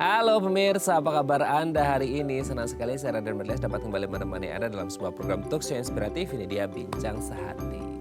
Halo pemirsa, apa kabar Anda hari ini? Senang sekali saya Raden Merles dapat kembali menemani Anda dalam sebuah program talk show inspiratif. Ini dia Bincang Sehati.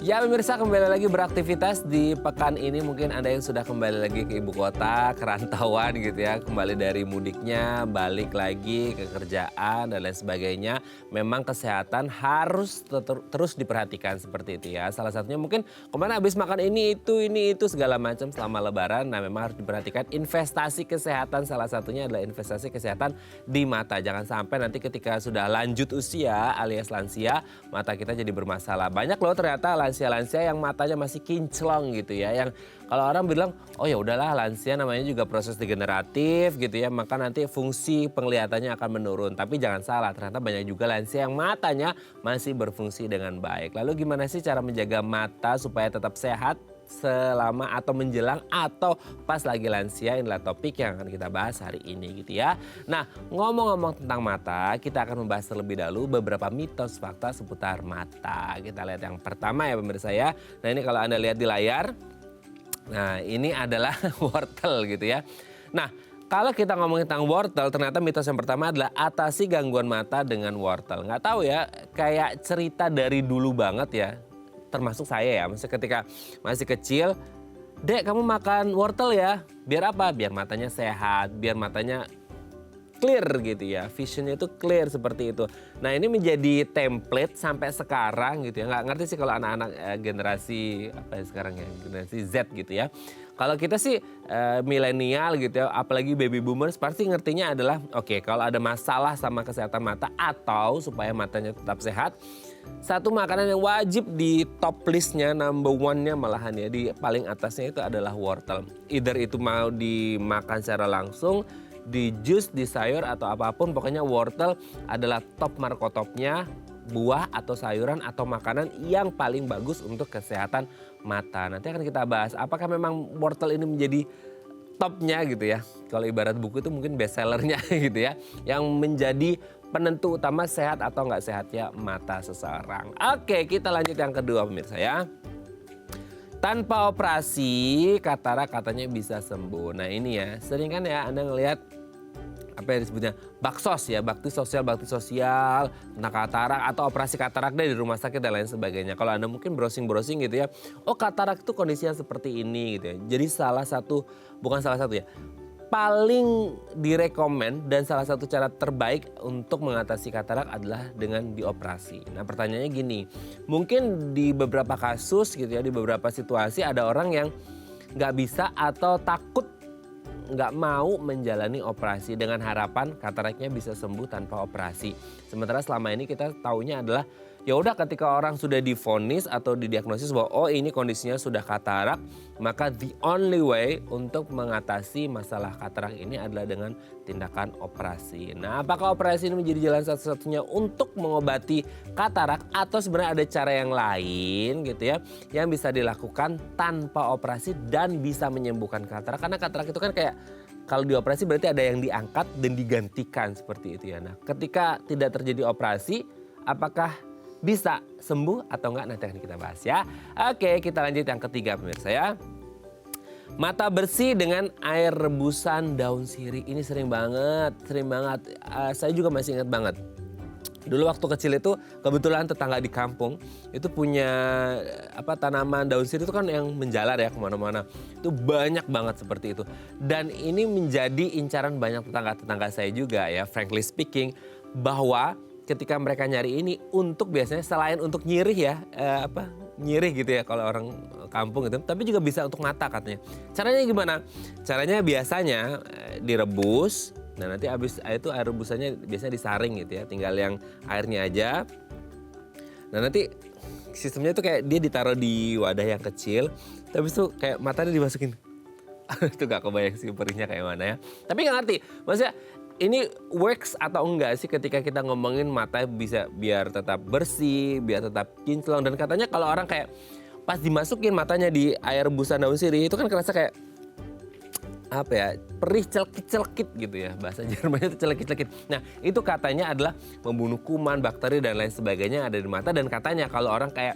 Ya pemirsa, kembali lagi beraktivitas di pekan ini. Mungkin Anda yang sudah kembali lagi ke ibu kota, kerantauan gitu ya. Kembali dari mudiknya, balik lagi ke kerjaan dan lain sebagainya. Memang kesehatan harus terus diperhatikan seperti itu ya. Salah satunya mungkin kemarin habis makan ini itu segala macam selama lebaran. Nah memang harus diperhatikan investasi kesehatan. Salah satunya adalah investasi kesehatan di mata. Jangan sampai nanti ketika sudah lanjut usia alias lansia, mata kita jadi bermasalah. Banyak loh ternyata lansia-lansia yang matanya masih kinclong gitu ya. Yang kalau orang bilang, oh ya udahlah lansia namanya juga proses degeneratif gitu ya. Maka nanti fungsi penglihatannya akan menurun. Tapi jangan salah, ternyata banyak juga lansia yang matanya masih berfungsi dengan baik. Lalu gimana sih cara menjaga mata supaya tetap sehat selama atau menjelang atau pas lagi lansia? Inilah topik yang akan kita bahas hari ini gitu ya. Nah ngomong-ngomong tentang mata, kita akan membahas terlebih dahulu beberapa mitos fakta seputar mata. Kita lihat yang pertama ya pemirsa ya. Nah ini kalau Anda lihat di layar, nah ini adalah wortel gitu ya. Nah kalau kita ngomongin tentang wortel, ternyata mitos yang pertama adalah atasi gangguan mata dengan wortel. Nggak tahu ya, kayak cerita dari dulu banget ya. Termasuk saya ya, maksudnya ketika masih kecil, Dek kamu makan wortel ya, biar apa? Biar matanya sehat, biar matanya clear gitu ya, visionnya itu clear seperti itu. Nah ini menjadi template sampai sekarang gitu ya, nggak ngerti sih kalau anak-anak generasi apa ya sekarang ya, generasi Z gitu ya. Kalau kita sih milenial gitu ya, apalagi baby boomers pasti ngertinya adalah oke, kalau ada masalah sama kesehatan mata atau supaya matanya tetap sehat, satu makanan yang wajib di top listnya, number one-nya malahan ya, di paling atasnya itu adalah wortel. Either itu mau dimakan secara langsung, di jus, di sayur atau apapun, pokoknya wortel adalah top markotopnya buah atau sayuran atau makanan yang paling bagus untuk kesehatan mata. Nanti akan kita bahas apakah memang wortel ini menjadi topnya gitu ya. Kalau ibarat buku itu mungkin best sellernya gitu ya. Yang menjadi penentu utama sehat atau nggak sehatnya mata seseorang. Oke, kita lanjut yang kedua pemirsa ya. Tanpa operasi katarak katanya bisa sembuh. Nah ini ya, sering kan ya Anda ngelihat apa yang disebutnya baksos ya, bakti sosial, tentang katarak atau operasi katarak deh di rumah sakit dan lain sebagainya. Kalau Anda mungkin browsing-browsing gitu ya, oh katarak itu kondisinya seperti ini gitu ya. Jadi bukan salah satu ya, paling direkomend dan salah satu cara terbaik untuk mengatasi katarak adalah dengan dioperasi. Nah pertanyaannya gini, mungkin di beberapa kasus gitu ya, di beberapa situasi ada orang yang nggak bisa atau takut nggak mau menjalani operasi dengan harapan kataraknya bisa sembuh tanpa operasi. Sementara selama ini kita taunya adalah ya udah ketika orang sudah divonis atau didiagnosis bahwa oh ini kondisinya sudah katarak, maka the only way untuk mengatasi masalah katarak ini adalah dengan tindakan operasi. Nah, apakah operasi ini menjadi jalan satu-satunya untuk mengobati katarak atau sebenarnya ada cara yang lain gitu ya yang bisa dilakukan tanpa operasi dan bisa menyembuhkan katarak? Karena katarak itu kan kayak kalau dioperasi berarti ada yang diangkat dan digantikan seperti itu ya. Nah, ketika tidak terjadi operasi, apakah bisa sembuh atau enggak, nanti akan kita bahas ya. Oke, kita lanjut yang ketiga pemirsa ya. Mata bersih dengan air rebusan daun sirih. Ini sering banget. Saya juga masih ingat banget. Dulu waktu kecil itu kebetulan tetangga di kampung itu punya tanaman daun sirih itu kan yang menjalar ya kemana-mana. Itu banyak banget seperti itu. Dan ini menjadi incaran banyak tetangga-tetangga saya juga ya, frankly speaking, bahwa ketika mereka nyari ini untuk biasanya selain untuk nyirih ya, nyirih gitu ya kalau orang kampung gitu, tapi juga bisa untuk mata katanya. Caranya gimana? Caranya biasanya direbus, nah nanti habis itu air rebusannya biasanya disaring gitu ya, tinggal yang airnya aja. Nah nanti sistemnya itu kayak dia ditaruh di wadah yang kecil, tapi itu kayak matanya dimasukin. Itu gak kebayang sih perihnya kayak mana ya. Tapi gak ngerti, maksudnya ini works atau enggak sih ketika kita ngomongin mata bisa biar tetap bersih, biar tetap kinclong. Dan katanya kalau orang kayak pas dimasukin matanya di air rebusan daun sirih itu kan kerasa kayak apa ya, perih celkit-celkit gitu ya, bahasa Jermannya itu celkit-celkit. Nah itu katanya adalah membunuh kuman, bakteri dan lain sebagainya yang ada di mata. Dan katanya kalau orang kayak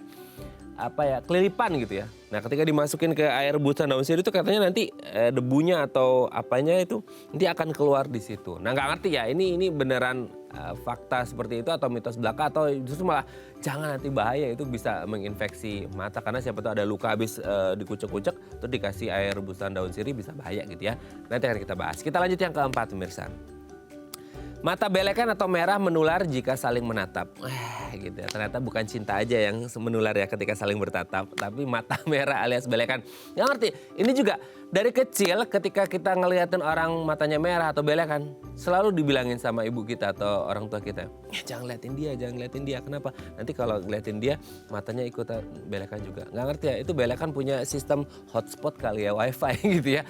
kelilipan gitu ya. Nah ketika dimasukin ke air rebusan daun sirih itu katanya nanti debunya atau apanya itu nanti akan keluar di situ. Nah nggak ngerti ya ini beneran fakta seperti itu atau mitos belaka atau justru malah jangan, nanti bahaya, itu bisa menginfeksi mata karena siapa tahu ada luka habis dikucek-kucek terus dikasih air rebusan daun sirih bisa bahaya gitu ya. Nanti akan kita bahas. Kita lanjut yang keempat pemirsa. Mata belekan atau merah menular jika saling menatap. Gitu ya. Ternyata bukan cinta aja yang menular ya ketika saling bertatap, tapi mata merah alias belekan. Nggak ngerti, ini juga dari kecil ketika kita ngeliatin orang matanya merah atau belekan, selalu dibilangin sama ibu kita atau orang tua kita, jangan liatin dia, jangan liatin dia. Kenapa? Nanti kalau ngeliatin dia, matanya ikutan belekan juga. Nggak ngerti ya, itu belekan punya sistem hotspot kali ya, wifi gitu ya.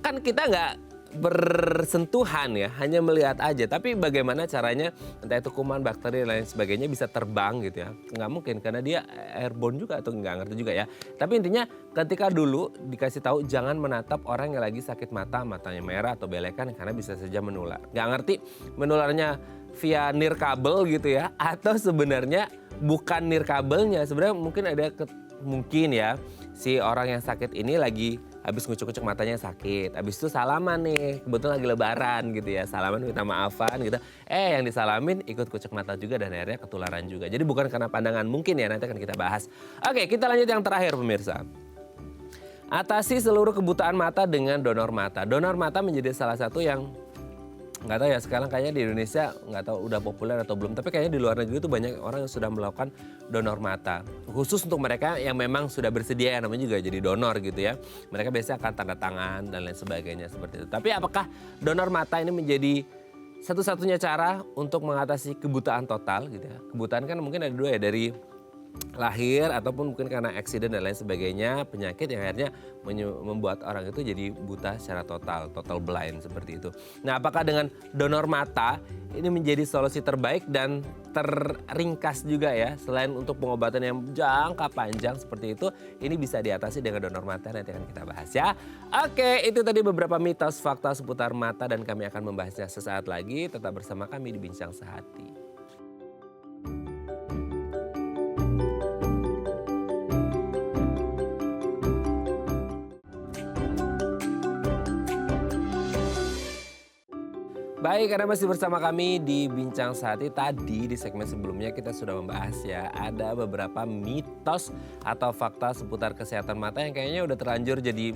Kan kita nggak bersentuhan ya, hanya melihat aja. Tapi bagaimana caranya entah itu kuman, bakteri dan lain sebagainya bisa terbang gitu ya. Nggak mungkin karena dia airborne juga atau nggak ngerti juga ya. Tapi intinya ketika dulu dikasih tahu jangan menatap orang yang lagi sakit mata, matanya merah atau belekan karena bisa saja menular. Nggak ngerti menularnya via nirkabel gitu ya atau sebenarnya bukan nirkabelnya. Sebenarnya mungkin ada mungkin ya si orang yang sakit ini lagi habis ngucek-ngucek matanya sakit. Habis itu salaman nih, kebetulan lagi lebaran gitu ya. Salaman minta maafan gitu. Yang disalamin ikut kucek mata juga dan akhirnya ketularan juga. Jadi bukan karena pandangan mungkin ya, nanti akan kita bahas. Oke, kita lanjut yang terakhir pemirsa. Atasi seluruh kebutaan mata dengan donor mata. Donor mata menjadi salah satu yang nggak tahu ya sekarang kayaknya di Indonesia nggak tahu udah populer atau belum, tapi kayaknya di luar negeri itu banyak orang yang sudah melakukan donor mata khusus untuk mereka yang memang sudah bersedia, yang namanya juga jadi donor gitu ya. Mereka biasanya akan tanda tangan dan lain sebagainya seperti itu. Tapi apakah donor mata ini menjadi satu-satunya cara untuk mengatasi kebutaan total gitu ya? Kebutaan kan mungkin ada dua ya, dari lahir ataupun mungkin karena accident dan lain sebagainya, penyakit yang akhirnya membuat orang itu jadi buta secara total blind seperti itu. Nah, apakah dengan donor mata ini menjadi solusi terbaik dan terringkas juga ya, selain untuk pengobatan yang jangka panjang seperti itu, ini bisa diatasi dengan donor mata, nanti akan kita bahas ya. Oke, itu tadi beberapa mitos fakta seputar mata dan kami akan membahasnya sesaat lagi. Tetap bersama kami di Bincang Sehati. Baik, karena masih bersama kami di Bincang Sehati. Tadi di segmen sebelumnya kita sudah membahas ya, ada beberapa mitos atau fakta seputar kesehatan mata yang kayaknya udah terlanjur jadi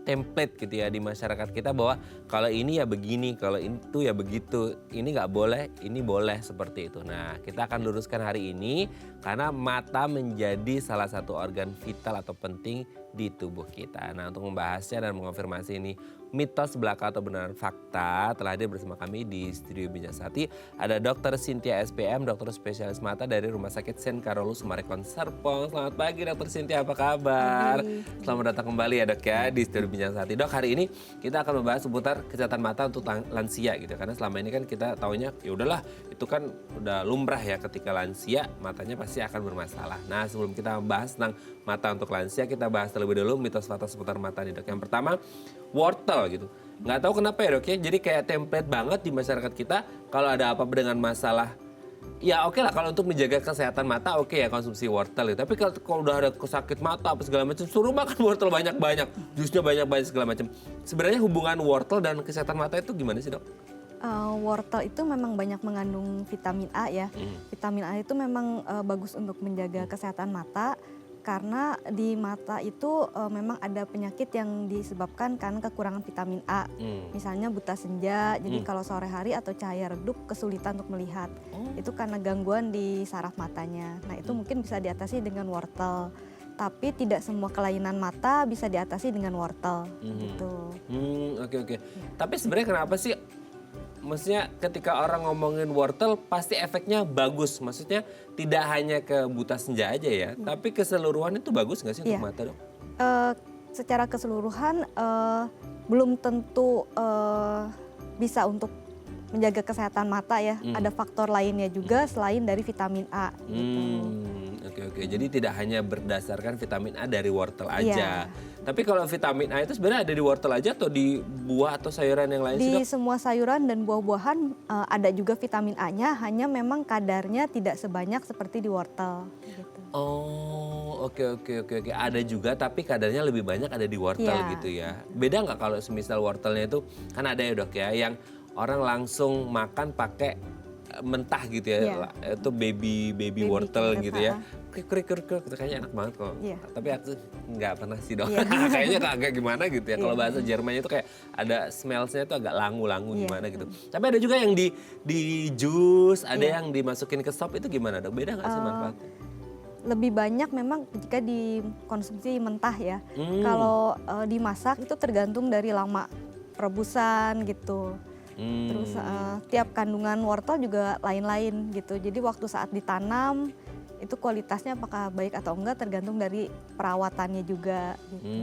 template gitu ya di masyarakat kita, bahwa kalau ini ya begini, kalau itu ya begitu, ini nggak boleh, ini boleh, seperti itu. Nah, kita akan luruskan hari ini karena mata menjadi salah satu organ vital atau penting di tubuh kita. Nah, untuk membahasnya dan mengonfirmasi ini mitos belaka atau benar fakta, telah hadir bersama kami di studio Bincang Sehati ada Dr. Cynthia SPM, dokter spesialis mata dari Rumah Sakit St. Carolus Sumarekon Serpong. Selamat pagi Dr. Cynthia, apa kabar? Selamat datang kembali ya Dok ya di studio Bincang Sehati. Dok, hari ini kita akan membahas seputar kesehatan mata untuk lansia gitu. Karena selama ini kan kita taunya ya udahlah, itu kan udah lumrah ya, ketika lansia matanya pasti akan bermasalah. Nah, sebelum kita membahas tentang mata untuk lansia, kita bahas terlebih dulu mitos fakta seputar mata nih Dok. Yang pertama, wortel gitu. Nggak tahu kenapa ya Dok ya, jadi kayak template banget di masyarakat kita kalau ada apa-apa dengan masalah. Ya oke lah, kalau untuk menjaga kesehatan mata oke ya konsumsi wortel gitu. Tapi kalau udah ada sakit mata apa segala macam, suruh makan wortel banyak-banyak, jusnya banyak-banyak segala macam. Sebenarnya hubungan wortel dan kesehatan mata itu gimana sih Dok? Wortel itu memang banyak mengandung vitamin A ya. Vitamin A itu memang bagus untuk menjaga kesehatan mata. Karena di mata itu memang ada penyakit yang disebabkan karena kekurangan vitamin A. Misalnya buta senja, jadi kalau sore hari atau cahaya redup kesulitan untuk melihat. Itu karena gangguan di saraf matanya. Nah, itu mungkin bisa diatasi dengan wortel. Tapi tidak semua kelainan mata bisa diatasi dengan wortel. Gitu. Oke. Tapi sebenarnya kenapa sih? Maksudnya ketika orang ngomongin wortel pasti efeknya bagus. Maksudnya tidak hanya ke buta senja aja ya, tapi keseluruhan itu bagus nggak sih untuk mata Dok? Secara keseluruhan belum tentu bisa untuk menjaga kesehatan mata ya. Ada faktor lainnya juga selain dari vitamin A gitu. Oke. Jadi tidak hanya berdasarkan vitamin A dari wortel aja. Tapi kalau vitamin A itu sebenarnya ada di wortel aja atau di buah atau sayuran yang lain sih, Di Dok? semua sayuran dan buah-buahan ada juga vitamin A-nya, hanya memang kadarnya tidak sebanyak seperti di wortel gitu. Oh, oke. Ada juga tapi kadarnya lebih banyak ada di wortel Iya. gitu ya. Beda nggak kalau semisal wortelnya itu kan ada ya, Dok ya, yang orang langsung makan pakai mentah gitu ya. Iya. Itu baby wortel carrot, gitu ya. Krik itu kayaknya enak banget kok. Iya. Tapi aku nggak pernah sih, Dok. Iya. Kayaknya agak gimana gitu ya. Kalau Iya. bahasa Jermannya itu kayak ada smell-nya itu agak langu-langu Iya. gimana gitu. Tapi ada juga yang di jus, ada Iya. yang dimasukin ke sop, itu gimana, Dok? Beda nggak sih manfaatnya? Lebih banyak memang jika dikonsumsi mentah ya. Kalau dimasak itu tergantung dari lama perebusan gitu. Terus tiap kandungan wortel juga lain-lain gitu. Jadi waktu saat ditanam itu kualitasnya apakah baik atau enggak tergantung dari perawatannya juga gitu.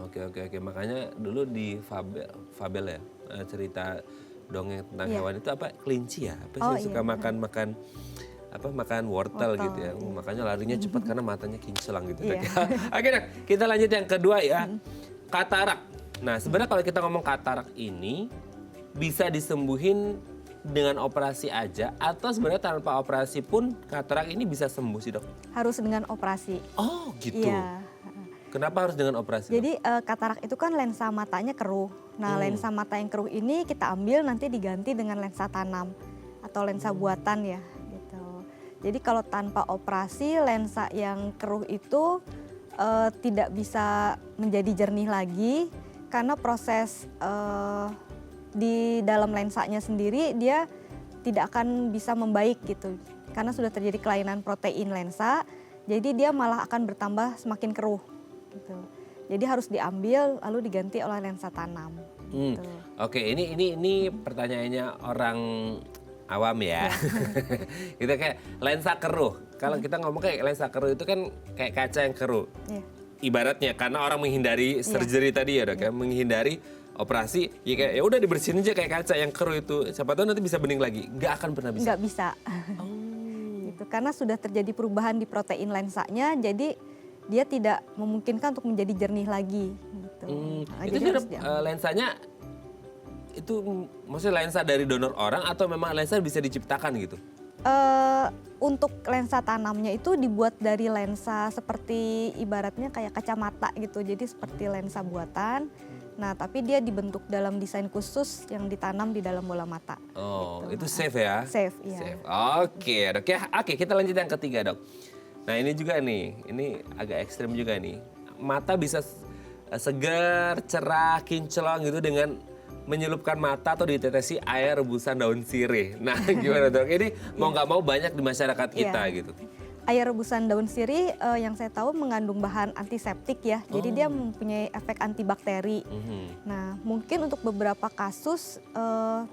Oke. Makanya dulu di Fabel ya, cerita dongeng tentang hewan itu apa, kelinci ya? Apa sih suka makan wortel gitu ya. Makanya larinya cepat karena matanya kinclong gitu. Iya. Oke, Dok, kita lanjut yang kedua ya. Katarak. Nah, sebenarnya kalau kita ngomong katarak ini bisa disembuhin dengan operasi aja atau sebenarnya tanpa operasi pun katarak ini bisa sembuh sih, Dok? Harus dengan operasi. Oh, gitu. Iya. Kenapa harus dengan operasi, Dok? Jadi katarak itu kan lensa matanya keruh. Nah, lensa mata yang keruh ini kita ambil nanti diganti dengan lensa tanam atau lensa buatan ya gitu. Jadi kalau tanpa operasi lensa yang keruh itu tidak bisa menjadi jernih lagi karena proses di dalam lensanya sendiri dia tidak akan bisa membaik gitu. Karena sudah terjadi kelainan protein lensa, jadi dia malah akan bertambah semakin keruh gitu. Jadi harus diambil lalu diganti oleh lensa tanam. Gitu. Oke, ini pertanyaannya orang awam ya. Kita kayak lensa keruh. Kalau kita ngomong kayak lensa keruh itu kan kayak kaca yang keruh. Iya. Ibaratnya karena orang menghindari surgery tadi ya, Dok ya, menghindari operasi, ya kayak ya udah dibersihin aja kayak kaca yang keruh itu. Siapa tahu nanti bisa bening lagi. Nggak akan pernah bisa. Nggak bisa. Gitu. Karena sudah terjadi perubahan di protein lensanya, jadi dia tidak memungkinkan untuk menjadi jernih lagi. Gitu. Nah, Itu jadi harus lensanya itu maksudnya lensa dari donor orang atau memang lensa bisa diciptakan gitu? Untuk lensa tanamnya itu dibuat dari lensa seperti ibaratnya kayak kacamata gitu, jadi seperti lensa buatan. Nah, tapi dia dibentuk dalam desain khusus yang ditanam di dalam bola mata. Oh, gitu. itu safe ya? Safe, iya. Safe. Oke, Dok ya. Oke, kita lanjut yang ketiga, Dok. Nah, ini juga nih, ini agak ekstrim juga nih. Mata bisa segar, cerah, kinclong gitu dengan menyelupkan mata atau ditetesi air rebusan daun sirih. Nah, gimana, Dok? Ini mau nggak mau banyak di masyarakat kita gitu. Air rebusan daun sirih yang saya tahu mengandung bahan antiseptik ya, jadi dia mempunyai efek antibakteri. Nah, mungkin untuk beberapa kasus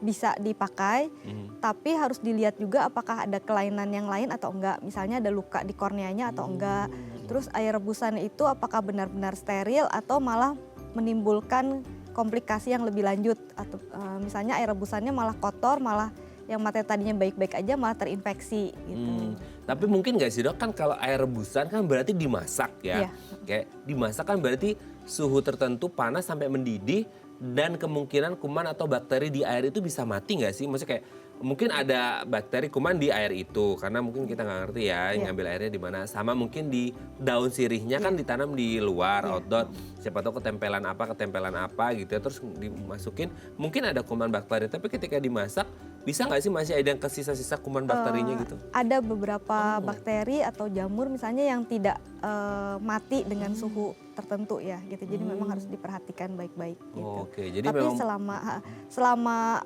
bisa dipakai, tapi harus dilihat juga apakah ada kelainan yang lain atau enggak. Misalnya ada luka di korneanya atau enggak. Terus air rebusan itu apakah benar-benar steril atau malah menimbulkan komplikasi yang lebih lanjut. Atau misalnya air rebusannya malah kotor, malah yang mata tadinya baik-baik aja malah terinfeksi gitu. Tapi mungkin nggak sih, Dok, kan kalau air rebusan kan berarti dimasak ya. Iya. Kayak dimasak kan berarti suhu tertentu panas sampai mendidih dan kemungkinan kuman atau bakteri di air itu bisa mati nggak sih? Maksudnya kayak mungkin ada bakteri kuman di air itu karena mungkin kita nggak ngerti ya ngambil airnya di mana. Sama mungkin di daun sirihnya kan ditanam di luar outdoor. Siapa tahu ketempelan apa gitu ya, terus dimasukin mungkin ada kuman bakteri, tapi ketika dimasak bisa nggak sih masih ada yang kesisa-sisa kuman bakterinya gitu? Ada beberapa bakteri atau jamur misalnya yang tidak mati dengan suhu tertentu ya gitu. Jadi memang harus diperhatikan baik-baik gitu. Oke, jadi Tapi memang selama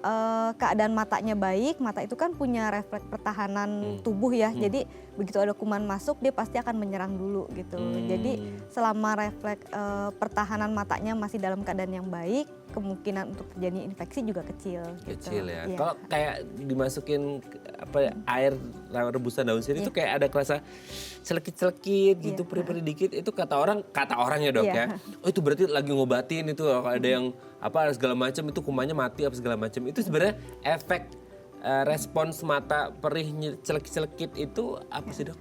keadaan matanya baik, mata itu kan punya refleks pertahanan tubuh ya. Jadi begitu ada kuman masuk dia pasti akan menyerang dulu gitu. Jadi selama refleks pertahanan matanya masih dalam keadaan yang baik, kemungkinan untuk terjadi infeksi juga kecil. Kecil gitu. ya. Iya. Kalau kayak dimasukin air rebusan daun sirih itu kayak ada kerasa celekit-celekit gitu, Iya. perih-perih dikit. Itu kata orang ya dok ya. Iya. Oh itu berarti lagi ngobatin itu. Kalau ada yang segala macam itu kumannya mati apa segala macam. Itu sebenarnya efek respons mata perih celekit-celekit itu apa sih dok?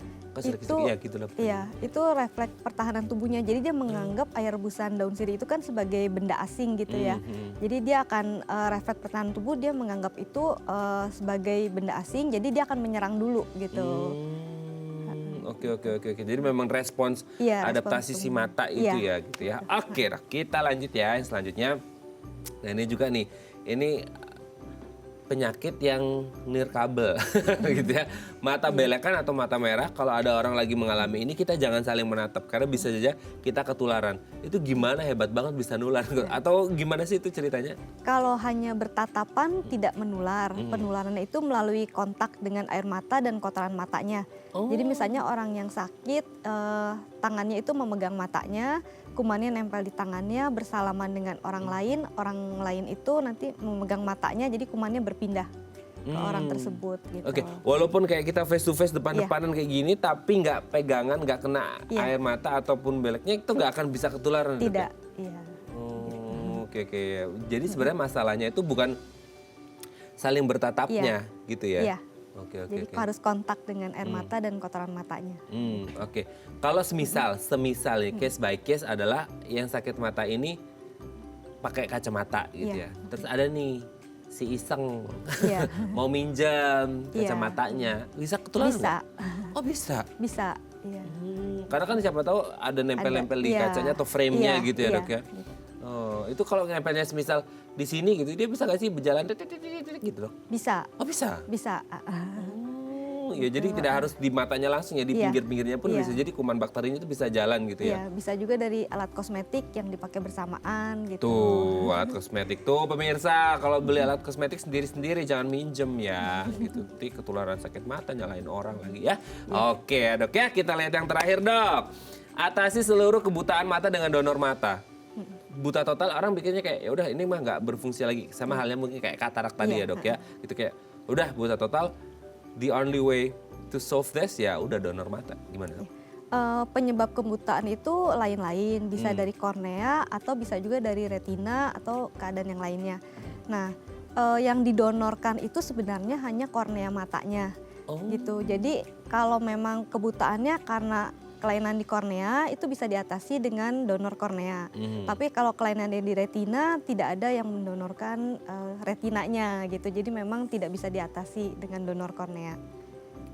Ya gitu loh. Iya, itu refleks pertahanan tubuhnya. Jadi dia menganggap air rebusan daun sirih itu kan sebagai benda asing gitu ya. Jadi dia akan refleks pertahanan tubuh, dia menganggap itu sebagai benda asing. Jadi dia akan menyerang dulu gitu. Oke. Jadi memang respons adaptasi si mata itu ya gitu ya. Oke, kita lanjut ya yang selanjutnya. Nah ini juga nih, ini penyakit yang nirkabel gitu ya. Mata belekan atau mata merah, kalau ada orang lagi mengalami ini kita jangan saling menatap karena bisa saja kita ketularan. Itu gimana, hebat banget bisa nular atau gimana sih itu ceritanya? Kalau hanya bertatapan tidak menular. Penularannya itu melalui kontak dengan air mata dan kotoran matanya. Jadi misalnya orang yang sakit, tangannya itu memegang matanya, kumannya nempel di tangannya, bersalaman dengan orang lain itu nanti memegang matanya, jadi kumannya berpindah ke orang tersebut gitu. Oke, walaupun kayak kita face to face depan-depanan kayak gini, tapi nggak pegangan, nggak kena air mata ataupun beleknya, itu nggak akan bisa ketularan. Tidak, iya. Oke. Jadi sebenarnya masalahnya itu bukan saling bertatapnya gitu ya? Iya. Oke. Jadi harus kontak dengan air mata dan kotoran matanya. Oke. Kalau semisal ya, case by case adalah yang sakit mata ini pakai kacamata gitu ya. Terus ada nih si iseng mau minjam kacamatanya, bisa ketularan? Bisa. Oh bisa? Bisa, iya. Karena kan siapa tahu ada nempel-nempel di kacanya atau frame-nya gitu ya dok ya. Oh, itu kalau nempelnya semisal di sini gitu, dia bisa nggak sih berjalan gitu dok? Bisa. Oh bisa? Bisa. Ya jadi tidak harus di matanya langsung ya, di pinggir-pinggirnya pun bisa jadi kuman bakterinya itu bisa jalan gitu ya. Iya, bisa juga dari alat kosmetik yang dipakai bersamaan gitu. Tuh, alat kosmetik tuh pemirsa, kalau beli alat kosmetik sendiri-sendiri jangan minjem ya. Gitu, nanti ketularan sakit mata nyalain orang lagi ya. Oke dok ya, kita lihat yang terakhir dok. Atasi seluruh kebutaan mata dengan donor mata. Buta total orang pikirnya kayak ya udah ini mah nggak berfungsi lagi, sama halnya mungkin kayak katarak tadi ya dok ya. Itu kayak udah buta total. The only way to solve this ya udah donor mata. Gimana? Penyebab kebutaan itu lain-lain, bisa dari kornea atau bisa juga dari retina atau keadaan yang lainnya. Nah, yang didonorkan itu sebenarnya hanya kornea matanya, gitu. Jadi kalau memang kebutaannya karena kelainan di kornea itu bisa diatasi dengan donor kornea. Tapi kalau kelainannya di retina tidak ada yang mendonorkan retinanya gitu. Jadi memang tidak bisa diatasi dengan donor kornea.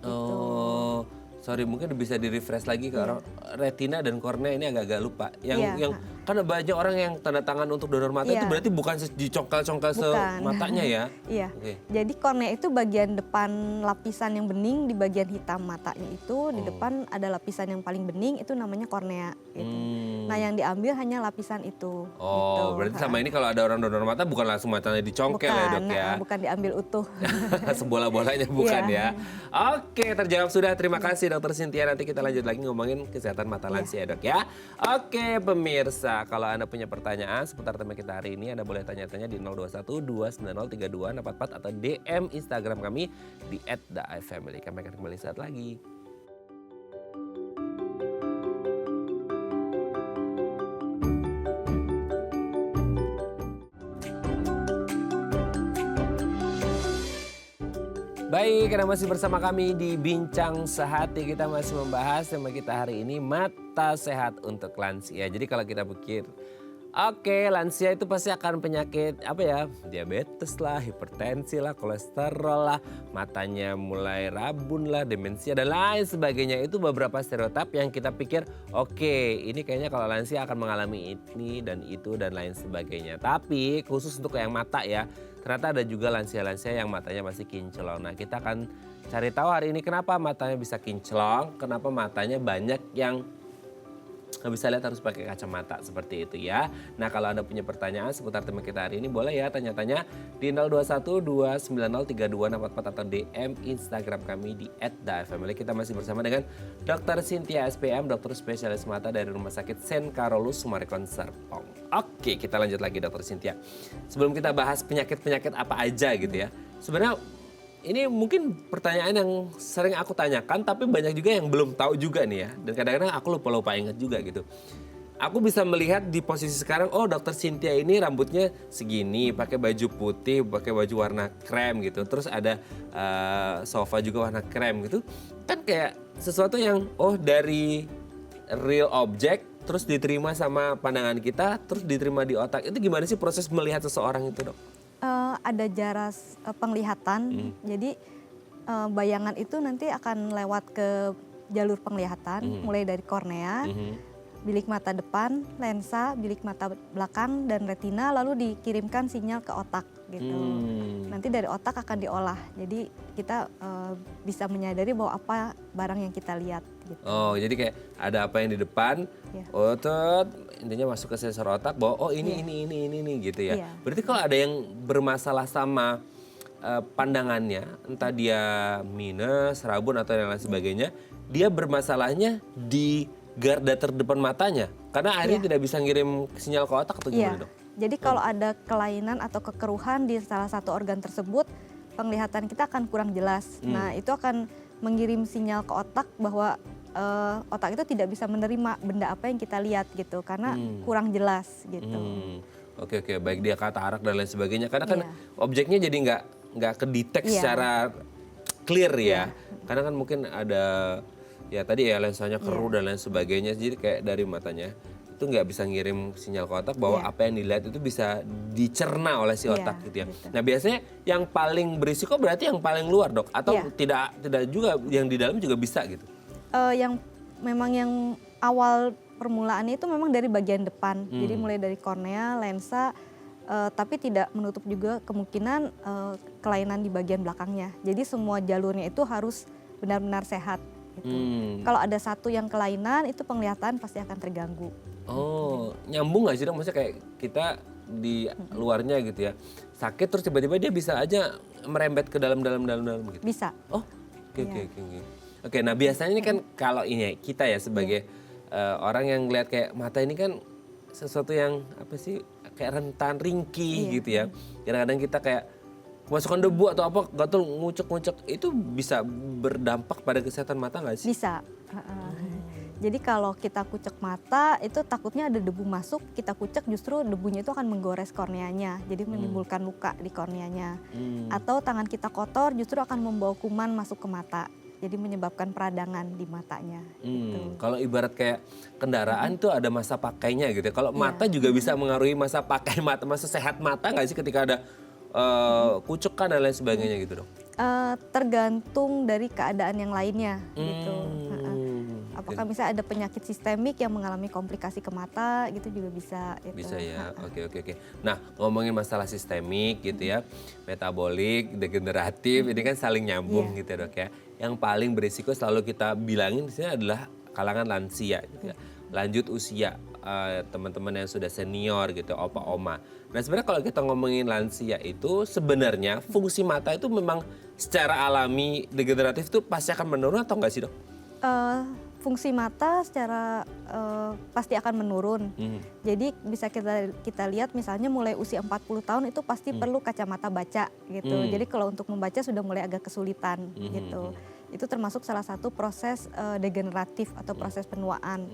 Gitu. Oh, sorry mungkin bisa di-refresh lagi ke orang retina dan kornea ini agak-agak lupa. Yang kan banyak orang yang tanda tangan untuk donor mata itu berarti bukan dicongkel-congkel matanya ya? Iya. Jadi kornea itu bagian depan lapisan yang bening, di bagian hitam matanya itu di depan ada lapisan yang paling bening, itu namanya kornea gitu. Nah, yang diambil hanya lapisan itu. Oh, gitu. berarti sama ini kalau ada orang donor mata bukan langsung matanya dicongkel ya dok ya? Bukan diambil utuh. Sebola-bolanya bukan ya. Oke, terjawab sudah. Terima kasih Dokter Cynthia. Nanti kita lanjut lagi ngomongin kesehatan mata lansia dok ya. Oke pemirsa, kalau Anda punya pertanyaan seputar tema kita hari ini, Anda boleh tanya-tanya di 021-290-3244 atau DM Instagram kami di @theifamily. Kami akan kembali saat lagi. Baik, Anda masih bersama kami di Bincang Sehati. Kita masih membahas tema kita hari ini, mata sehat untuk lansia. Jadi kalau kita pikir, oke, lansia itu pasti akan penyakit apa ya? Diabetes lah, hipertensi lah, kolesterol lah, matanya mulai rabun lah, demensia dan lain sebagainya. Itu beberapa stereotip yang kita pikir, oke, ini kayaknya kalau lansia akan mengalami ini dan itu dan lain sebagainya. Tapi khusus untuk yang mata ya, ternyata ada juga lansia-lansia yang matanya masih kinclong. Nah, kita akan cari tahu hari ini kenapa matanya bisa kinclong, kenapa matanya banyak yang nggak bisa lihat harus pakai kacamata seperti itu ya. Nah kalau Anda punya pertanyaan seputar tema kita hari ini boleh ya tanya-tanya di 021-290-3244 atau DM Instagram kami di @dafamily. Kita masih bersama dengan Dr. Cynthia SPM, dokter spesialis mata dari Rumah Sakit St. Carolus Summarecon Serpong. Oke, kita lanjut lagi Dr. Cynthia. Sebelum kita bahas penyakit-penyakit apa aja gitu ya. Sebenarnya ini mungkin pertanyaan yang sering aku tanyakan tapi banyak juga yang belum tahu juga nih ya. Dan kadang-kadang aku lupa-lupa ingat juga gitu. Aku bisa melihat di posisi sekarang, oh dokter Cynthia ini rambutnya segini, pakai baju putih, pakai baju warna krem gitu. Terus ada sofa juga warna krem gitu. Kan kayak sesuatu yang dari real object terus diterima sama pandangan kita, terus diterima di otak. Itu gimana sih proses melihat seseorang itu dok? Ada jarak penglihatan, jadi bayangan itu nanti akan lewat ke jalur penglihatan, mulai dari kornea, bilik mata depan, lensa, bilik mata belakang, dan retina, lalu dikirimkan sinyal ke otak gitu. Nanti dari otak akan diolah, jadi kita bisa menyadari bahwa apa barang yang kita lihat. Gitu. Oh, jadi kayak ada apa yang di depan, otot intinya masuk ke sensor otak bahwa ini gitu ya. Berarti kalau ada yang bermasalah sama pandangannya, entah dia minus, rabun atau yang lain sebagainya, dia bermasalahnya di garda terdepan matanya, karena akhirnya tidak bisa ngirim sinyal ke otak atau gimana dok? Jadi kalau ada kelainan atau kekeruhan di salah satu organ tersebut, penglihatan kita akan kurang jelas. Nah itu akan mengirim sinyal ke otak bahwa otak itu tidak bisa menerima benda apa yang kita lihat gitu, karena kurang jelas gitu. Oke, baik dia katarak dan lain sebagainya, karena kan objeknya jadi nggak kedetek secara clear ya, karena kan mungkin ada ya tadi ya lensanya keruh dan lain sebagainya, jadi kayak dari matanya itu nggak bisa ngirim sinyal ke otak bahwa apa yang dilihat itu bisa dicerna oleh si otak gitu ya. Gitu. Nah biasanya yang paling berisiko berarti yang paling luar dok, atau tidak juga yang di dalam juga bisa gitu? Yang memang yang awal permulaannya itu memang dari bagian depan, jadi mulai dari kornea, lensa, tapi tidak menutup juga kemungkinan kelainan di bagian belakangnya. Jadi semua jalurnya itu harus benar-benar sehat. Gitu. Kalau ada satu yang kelainan itu penglihatan pasti akan terganggu. Oh, nyambung nggak sih dok? Maksudnya kayak kita di luarnya gitu ya sakit terus tiba-tiba dia bisa aja merembet ke dalam gitu? Bisa. Oh, oke. Oke, nah biasanya ini kan kalau ini kita ya sebagai orang yang ngeliat kayak mata ini kan sesuatu yang apa sih kayak rentan, ringkih gitu ya. Kadang-kadang kita kayak kemasukan debu atau apa gatel ngucek-ngucek, itu bisa berdampak pada kesehatan mata nggak sih? Bisa. Jadi kalau kita kucek mata itu takutnya ada debu masuk, kita kucek justru debunya itu akan menggores korneanya, jadi menimbulkan luka di korneanya. Atau tangan kita kotor justru akan membawa kuman masuk ke mata, jadi menyebabkan peradangan di matanya. Gitu. Kalau ibarat kayak kendaraan tuh ada masa pakainya gitu ya. Kalau mata juga bisa mengaruhi masa pakai mata, masa sehat mata nggak sih ketika ada kucekan dan lain sebagainya gitu dong? Tergantung dari keadaan yang lainnya gitu. Apakah misalnya ada penyakit sistemik yang mengalami komplikasi ke mata gitu juga bisa. Gitu. Bisa ya, oke. Nah ngomongin masalah sistemik gitu ya, metabolik, degeneratif, ini kan saling nyambung gitu ya dok ya. Yang paling berisiko selalu kita bilangin di sini adalah kalangan lansia gitu ya. Lanjut usia, teman-teman yang sudah senior gitu, opa oma. Nah sebenarnya kalau kita ngomongin lansia itu sebenarnya fungsi mata itu memang secara alami degeneratif itu pasti akan menurun atau enggak sih dok? Fungsi mata secara pasti akan menurun. Jadi bisa kita lihat misalnya mulai usia 40 tahun itu pasti perlu kacamata baca gitu. Jadi kalau untuk membaca sudah mulai agak kesulitan gitu. Itu termasuk salah satu proses degeneratif atau proses penuaan.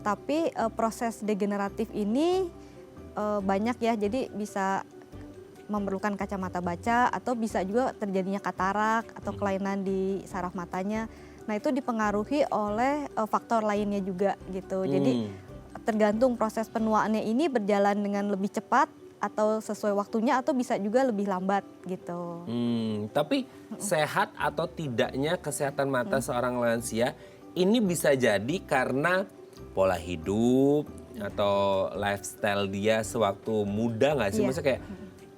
Tapi proses degeneratif ini banyak ya, jadi bisa memerlukan kacamata baca atau bisa juga terjadinya katarak atau kelainan di saraf matanya. Nah itu dipengaruhi oleh faktor lainnya juga gitu. Jadi tergantung proses penuaannya ini berjalan dengan lebih cepat atau sesuai waktunya atau bisa juga lebih lambat gitu. Tapi sehat atau tidaknya kesehatan mata seorang lansia ini bisa jadi karena pola hidup atau lifestyle dia sewaktu muda nggak sih? Maksudnya kayak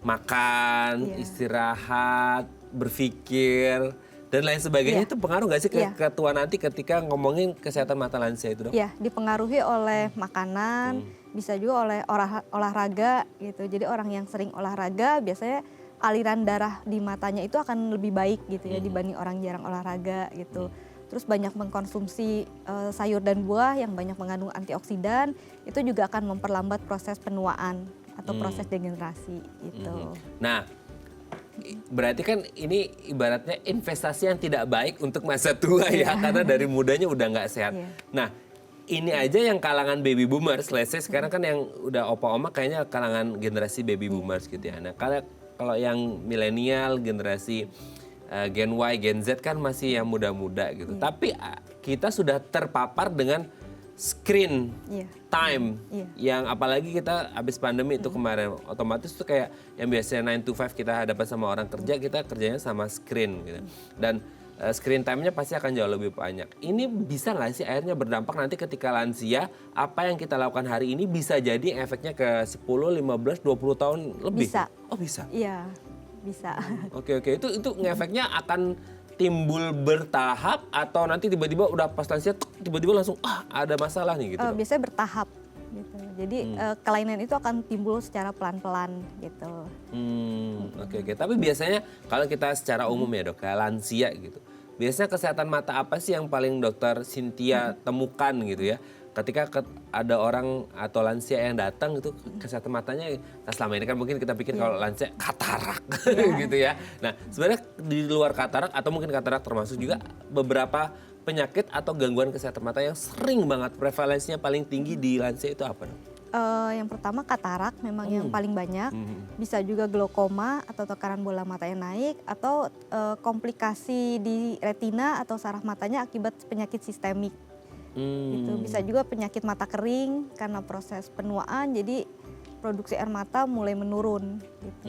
makan, istirahat, berpikir. dan lain sebagainya Iya. itu pengaruh nggak sih ke Iya. tua nanti ketika ngomongin kesehatan mata lansia itu, Dok? Ya, dipengaruhi oleh makanan, bisa juga oleh olahraga gitu. Jadi orang yang sering olahraga biasanya aliran darah di matanya itu akan lebih baik gitu ya dibanding orang jarang olahraga gitu. Terus banyak mengkonsumsi sayur dan buah yang banyak mengandung antioksidan, itu juga akan memperlambat proses penuaan atau proses degenerasi gitu. Nah, berarti kan ini ibaratnya investasi yang tidak baik untuk masa tua ya, karena dari mudanya udah nggak sehat. Iya. Nah, ini aja yang kalangan baby boomers, let's say sekarang kan yang udah opa-oma kayaknya kalangan generasi baby boomers gitu ya. Nah, kalau yang milenial, generasi Gen Y, Gen Z kan masih yang muda-muda gitu. Tapi kita sudah terpapar dengan screen Iya. time Iya. yang apalagi kita habis pandemi itu kemarin otomatis tuh kayak yang biasanya 9 to 5 kita hadapan sama orang kerja, kita kerjanya sama screen gitu. Dan screen time-nya pasti akan jauh lebih banyak. Ini bisa nggak sih akhirnya berdampak nanti ketika lansia, apa yang kita lakukan hari ini bisa jadi efeknya ke 10, 15, 20 tahun lebih? Bisa. Oh bisa? Iya, bisa. Oke, itu ngefeknya akan timbul bertahap atau nanti tiba-tiba udah pas lansia tiba-tiba langsung ada masalah nih gitu, Dok? Biasanya bertahap gitu. Jadi kelainan itu akan timbul secara pelan-pelan gitu. Oke. Tapi biasanya kalau kita secara umum ya, Dok, kayak lansia gitu. Biasanya kesehatan mata apa sih yang paling Dokter Cynthia temukan gitu ya? Ketika ada orang atau lansia yang datang gitu, kesehatan matanya, nah selama ini kan mungkin kita pikir kalau lansia katarak gitu ya. Nah sebenarnya di luar katarak atau mungkin katarak termasuk juga beberapa penyakit atau gangguan kesehatan mata yang sering banget prevalensinya paling tinggi di lansia itu apa, Dok? Yang pertama katarak memang yang paling banyak, bisa juga glaukoma atau tekanan bola mata yang naik, atau komplikasi di retina atau saraf matanya akibat penyakit sistemik. Gitu. Bisa juga penyakit mata kering karena proses penuaan, jadi produksi air mata mulai menurun. Gitu.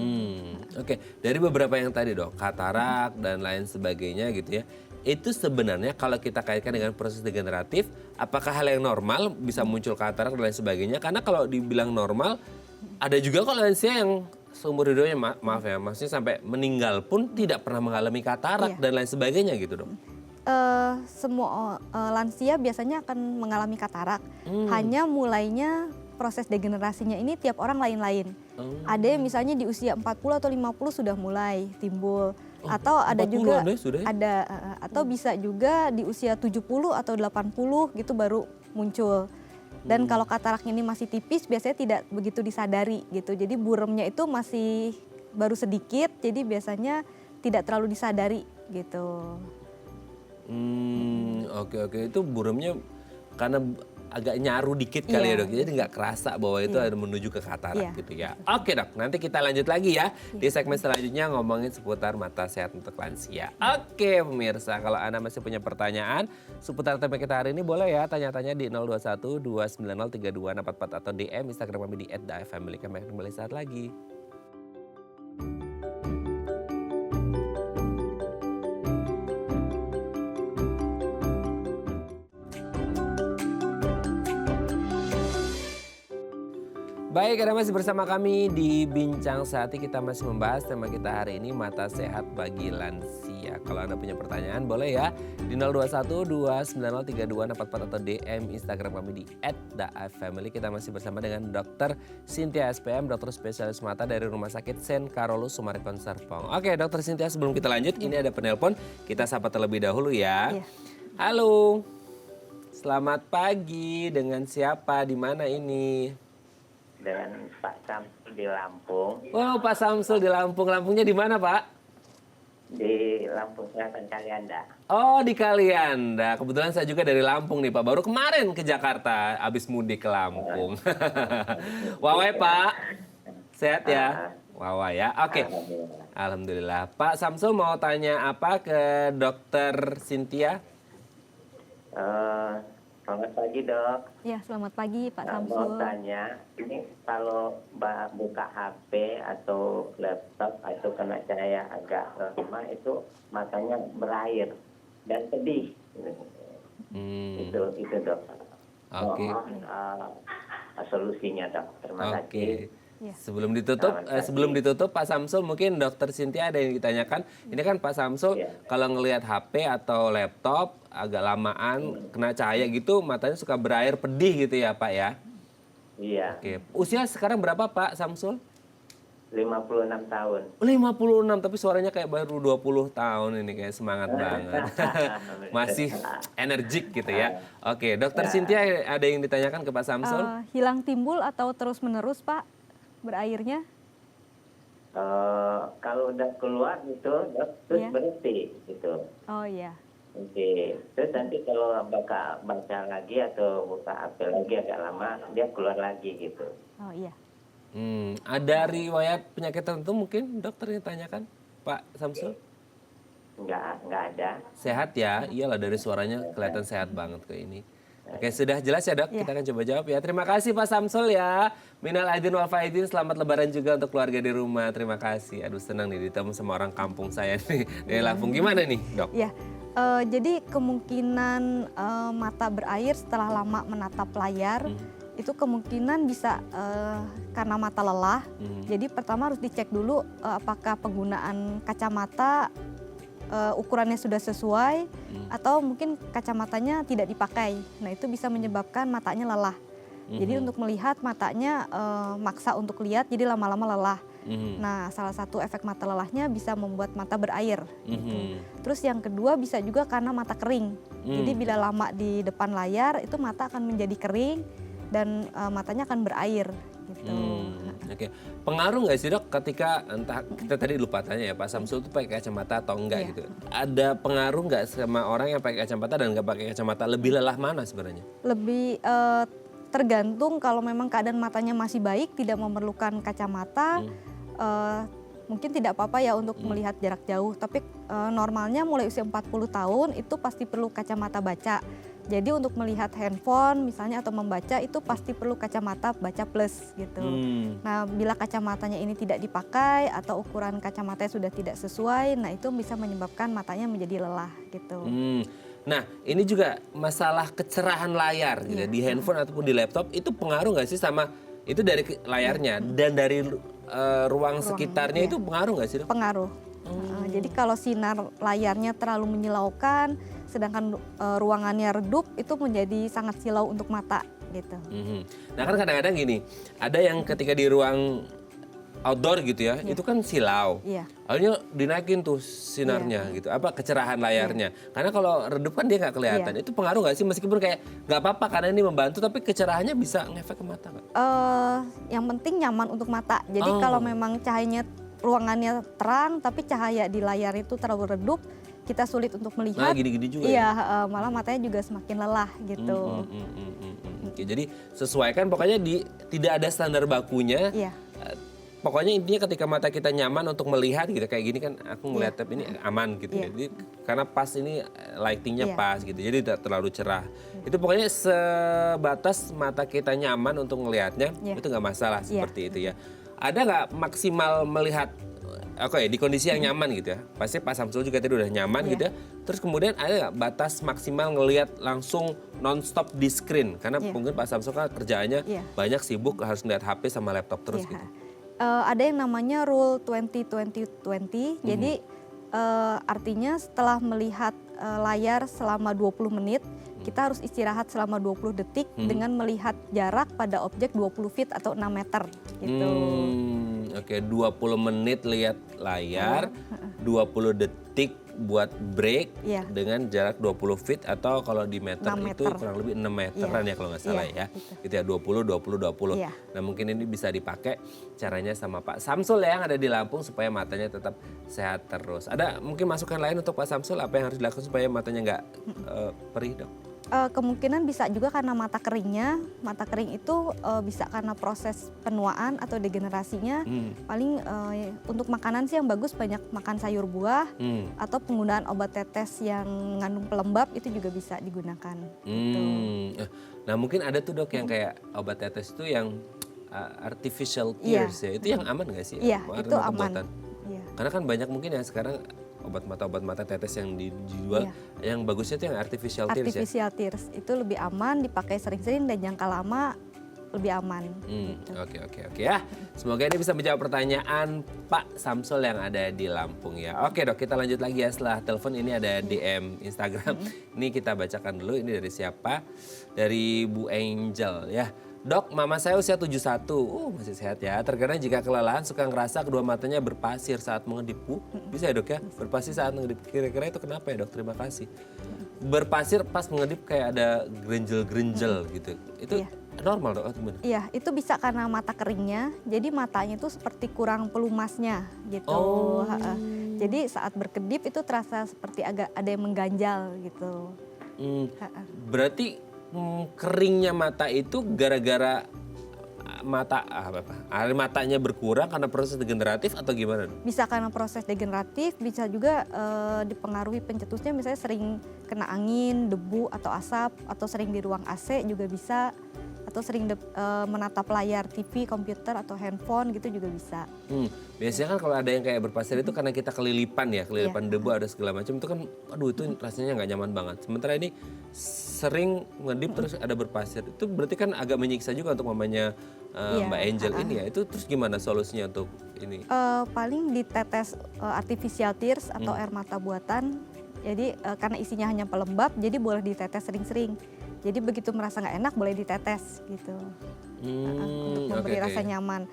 Oke, dari beberapa yang tadi, Dok, katarak dan lain sebagainya gitu ya. Itu sebenarnya kalau kita kaitkan dengan proses degeneratif, apakah hal yang normal bisa muncul katarak dan lain sebagainya? Karena kalau dibilang normal, ada juga kok lansia yang seumur hidupnya, maaf ya, maksudnya sampai meninggal pun tidak pernah mengalami katarak dan lain sebagainya gitu, Dok. Semua lansia biasanya akan mengalami katarak, hanya mulainya proses degenerasinya ini tiap orang lain-lain. Ada yang misalnya di usia 40 atau 50 sudah mulai timbul. Atau ada juga atau bisa juga di usia 70 atau 80 gitu baru muncul. Dan kalau kataraknya ini masih tipis biasanya tidak begitu disadari gitu. Jadi buremnya itu masih baru sedikit, jadi biasanya tidak terlalu disadari gitu. Oke. Itu buremnya karena agak nyaru dikit kali ya, Dok. Jadi nggak kerasa bahwa itu ada menuju ke katarak gitu ya. Oke, Dok, nanti kita lanjut lagi ya di segmen selanjutnya ngomongin seputar mata sehat untuk lansia. Oke, pemirsa, kalau Anda masih punya pertanyaan seputar tema kita hari ini boleh ya tanya-tanya di 021 290 3244 atau DM Instagram kami di @dafamily. Kami akan kembali saat lagi. Baik, Anda masih bersama kami di Bincang Sehati. Kita masih membahas tema kita hari ini, mata sehat bagi lansia. Kalau Anda punya pertanyaan boleh ya di 021 290 3244 atau DM Instagram kami di @dafamily. Kita masih bersama dengan Dr. Cynthia SPM, dokter spesialis mata dari Rumah Sakit Sen Carolus Sumarekon Serpong. Oke, Dr. Cynthia, sebelum kita lanjut, ini ada penelpon. Kita sapa terlebih dahulu ya. Halo, selamat pagi. Dengan siapa? Di mana ini? Dengan Pak Samsul di Lampung. Oh, Pak Samsul di Lampung. Lampungnya di mana, Pak? Di Lampung Selatan Kalianda. Oh, di Kalianda. Kebetulan saya juga dari Lampung nih, Pak. Baru kemarin ke Jakarta, habis mudik ke Lampung. Wawai, Pak. Sehat ya? Wawai ya? Oke. Alhamdulillah. Pak Samsul mau tanya apa ke Dokter Cynthia? Selamat pagi, Dok. Ya, selamat pagi Pak Mau Samsul. tanya, ini kalau Mbak buka HP atau laptop atau kena cahaya agak lama itu matanya berair dan sedih. Itu, Dok. Oke. Mohon solusinya, Dok. Terima kasih. Iya. Sebelum ditutup Pak Samsul, mungkin Dokter Cynthia ada yang ditanyakan. Ini kan Pak Samsul Iya. kalau ngelihat HP atau laptop agak lamaan kena cahaya gitu matanya suka berair pedih gitu ya Pak ya. Iya, Oke. Usia sekarang berapa Pak Samsul? 56 tahun. 56 tapi suaranya kayak baru 20 tahun ini, kayak semangat banget. Masih energik gitu ya. Oke, Dokter Cynthia ada yang ditanyakan ke Pak Samsul? Hilang timbul atau terus-menerus Pak berairnya? Kalau udah keluar gitu, Dok, terus Iya. berhenti gitu. Oh iya. Oke. Terus nanti kalau baca lagi atau buka HP lagi agak lama, dia keluar lagi gitu. Oh iya. Ada riwayat penyakit tertentu mungkin dokter yang tanyakan Pak Samsul? Nggak ada. Sehat ya? Iyalah dari suaranya kelihatan sehat banget ke ini. Oke, sudah jelas ya dok? Iya. Kita akan coba jawab ya. Terima kasih Pak Samsul ya. Minal aidin wal faizin, selamat lebaran juga untuk keluarga di rumah. Terima kasih. Aduh senang nih ditemu sama orang kampung saya nih. Dari Lampung. Gimana nih dok? Ya, jadi kemungkinan mata berair setelah lama menatap layar itu kemungkinan bisa karena mata lelah. Jadi pertama harus dicek dulu apakah penggunaan kacamata ukurannya sudah sesuai atau mungkin kacamatanya tidak dipakai. Nah itu bisa menyebabkan matanya lelah. Jadi untuk melihat matanya maksa untuk lihat jadi lama-lama lelah. Nah, salah satu efek mata lelahnya bisa membuat mata berair. Gitu. Terus yang kedua bisa juga karena mata kering. Jadi bila lama di depan layar itu mata akan menjadi kering dan matanya akan berair. Gitu. Oke, pengaruh nggak sih dok ketika entah kita tadi lupa tanya ya Pak Samsul tuh pakai kacamata atau enggak Iya. gitu? Ada pengaruh nggak sama orang yang pakai kacamata dan nggak pakai kacamata? Lebih lelah mana sebenarnya? Lebih tergantung kalau memang keadaan matanya masih baik tidak memerlukan kacamata. Mungkin tidak apa-apa ya untuk melihat jarak jauh, tapi normalnya mulai usia 40 tahun itu pasti perlu kacamata baca. Jadi untuk melihat handphone misalnya atau membaca itu pasti perlu kacamata baca plus gitu. Nah bila kacamatanya ini tidak dipakai atau ukuran kacamatanya sudah tidak sesuai, nah itu bisa menyebabkan matanya menjadi lelah gitu. Nah ini juga masalah kecerahan layar gitu, di handphone ataupun di laptop itu pengaruh nggak sih sama itu dari layarnya dan dari ruang sekitarnya itu pengaruh nggak sih dok? Pengaruh. Jadi kalau sinar layarnya terlalu menyilaukan, sedangkan ruangannya redup, itu menjadi sangat silau untuk mata gitu. Nah kan kadang-kadang gini, ada yang ketika di ruang outdoor gitu ya, itu kan silau. Iya. Akhirnya dinaikin tuh sinarnya gitu, apa kecerahan layarnya. Karena kalau redup kan dia nggak kelihatan. Itu pengaruh nggak sih meskipun kayak nggak apa-apa karena ini membantu, tapi kecerahannya bisa ngefek ke mata nggak? Yang penting nyaman untuk mata. Jadi kalau memang cahayanya ruangannya terang, tapi cahaya di layar itu terlalu redup, kita sulit untuk melihat. Nah gini-gini juga Iya, ya? malah matanya juga semakin lelah gitu. Oke, jadi sesuaikan pokoknya tidak ada standar bakunya. Iya. Pokoknya intinya ketika mata kita nyaman untuk melihat gitu, kayak gini kan aku ngeliat tapi ini aman gitu ya. Jadi karena pas ini lightingnya pas gitu, jadi tidak terlalu cerah. Itu pokoknya sebatas mata kita nyaman untuk ngelihatnya, itu nggak masalah seperti itu ya. Ada nggak maksimal melihat, di kondisi yang nyaman gitu ya. Pasti Pak Samsul juga tadi udah nyaman gitu ya. Terus kemudian ada nggak batas maksimal ngelihat langsung non-stop di screen? Karena mungkin Pak Samsul kan kerjaannya banyak sibuk harus ngeliat HP sama laptop terus gitu. Ada yang namanya rule 20-20-20. Jadi artinya setelah melihat layar selama 20 menit, kita harus istirahat selama 20 detik dengan melihat jarak pada objek 20 feet atau 6 meter gitu. Oke, 20 menit lihat layar, 20 detik buat break dengan jarak 20 feet atau kalau di meter itu kurang lebih 6 meteran ya kalau nggak salah ya. Gitu ya, 20, 20, 20. Nah mungkin ini bisa dipakai caranya sama Pak Samsul ya yang ada di Lampung supaya matanya tetap sehat terus. Ada mungkin masukan lain untuk Pak Samsul apa yang harus dilakukan supaya matanya nggak perih dok? Kemungkinan bisa juga karena mata keringnya. Mata kering itu bisa karena proses penuaan atau degenerasinya. Paling untuk makanan sih yang bagus banyak makan sayur buah atau penggunaan obat tetes yang mengandung pelembab itu juga bisa digunakan. Gitu. Nah mungkin ada tuh dok yang kayak obat tetes itu yang artificial tears ya. Itu yang aman nggak sih? Iya, itu aman. Karena kan banyak mungkin ya sekarang obat mata tetes yang dijual, yang bagusnya itu yang artificial tears ya? Artificial tears itu lebih aman, dipakai sering-sering dan jangka lama lebih aman. Gitu. Oke ya. Semoga ini bisa menjawab pertanyaan Pak Samsul yang ada di Lampung ya. Oke dok, kita lanjut lagi ya setelah telepon. Ini ada DM Instagram. Ini kita bacakan dulu, ini dari siapa? Dari Bu Angel ya. Dok, mama saya usia 71, masih sehat ya. Terkadang jika kelelahan suka ngerasa kedua matanya berpasir saat mengedip. Bisa ya dok ya? Berpasir saat mengedip. Kira-kira itu kenapa ya dok? Terima kasih. Berpasir pas mengedip kayak ada gerenjel-gerenjel gitu. Itu normal dok atau gimana? Iya, itu bisa karena mata keringnya. Jadi matanya itu seperti kurang pelumasnya gitu. Jadi saat berkedip itu terasa seperti agak ada yang mengganjal gitu. Berarti keringnya mata itu gara-gara air matanya berkurang karena proses degeneratif atau gimana? Bisa karena proses degeneratif, bisa juga dipengaruhi pencetusnya, misalnya sering kena angin, debu atau asap, atau sering di ruang AC juga bisa, atau sering menatap layar TV, komputer atau handphone gitu juga bisa. Biasanya kan kalau ada yang kayak berpasir itu karena kita kelilipan debu ada segala macam, itu kan aduh itu rasanya nggak nyaman banget. Sementara ini sering ngedip terus ada berpasir, itu berarti kan agak menyiksa juga untuk mamanya Mbak Angel ini ya. Itu terus gimana solusinya untuk ini? Paling ditetes artificial tears atau air mata buatan. Jadi karena isinya hanya pelembab, jadi boleh ditetes sering-sering. Jadi begitu merasa nggak enak boleh ditetes gitu, untuk memberi rasa nyaman.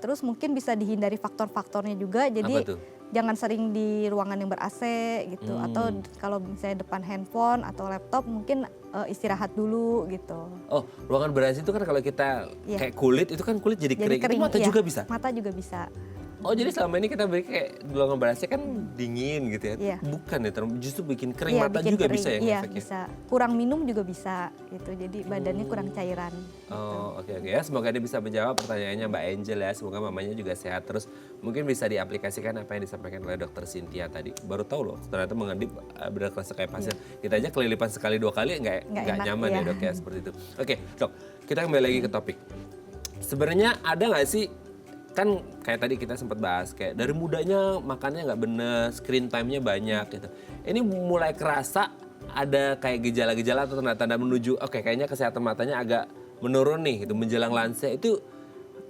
Terus mungkin bisa dihindari faktor-faktornya juga. Jadi jangan sering di ruangan yang ber-AC gitu. Atau kalau misalnya depan handphone atau laptop mungkin istirahat dulu gitu. Oh, ruangan ber-AC itu kan kalau kita kayak kulit, itu kan kulit jadi kering. Itu mata juga bisa? Mata juga bisa. Oh, jadi selama ini kita beri kayak ruangan ber-AC kan dingin gitu ya? Bukan ya, justru bikin kering mata bikin juga kering. Bisa ya? Iya, bisa. Kurang minum juga bisa gitu, jadi badannya kurang cairan. Oh, oke ya. Semoga dia bisa menjawab pertanyaannya Mbak Angel ya. Semoga mamanya juga sehat terus. Mungkin bisa diaplikasikan apa yang disampaikan oleh Dokter Cynthia tadi. Baru tahu loh, ternyata mengedip benar kerasa kayak pasir. Kita aja kelilipan sekali 2 kali nggak nyaman ya dok ya, seperti itu. Oke dok, kita kembali lagi ke topik. Sebenarnya ada nggak sih, kan kayak tadi kita sempat bahas kayak dari mudanya makannya nggak bener, screen time-nya banyak gitu. Ini mulai kerasa ada kayak gejala-gejala atau tanda-tanda menuju oke kayaknya kesehatan matanya agak menurun nih gitu menjelang lansia. Itu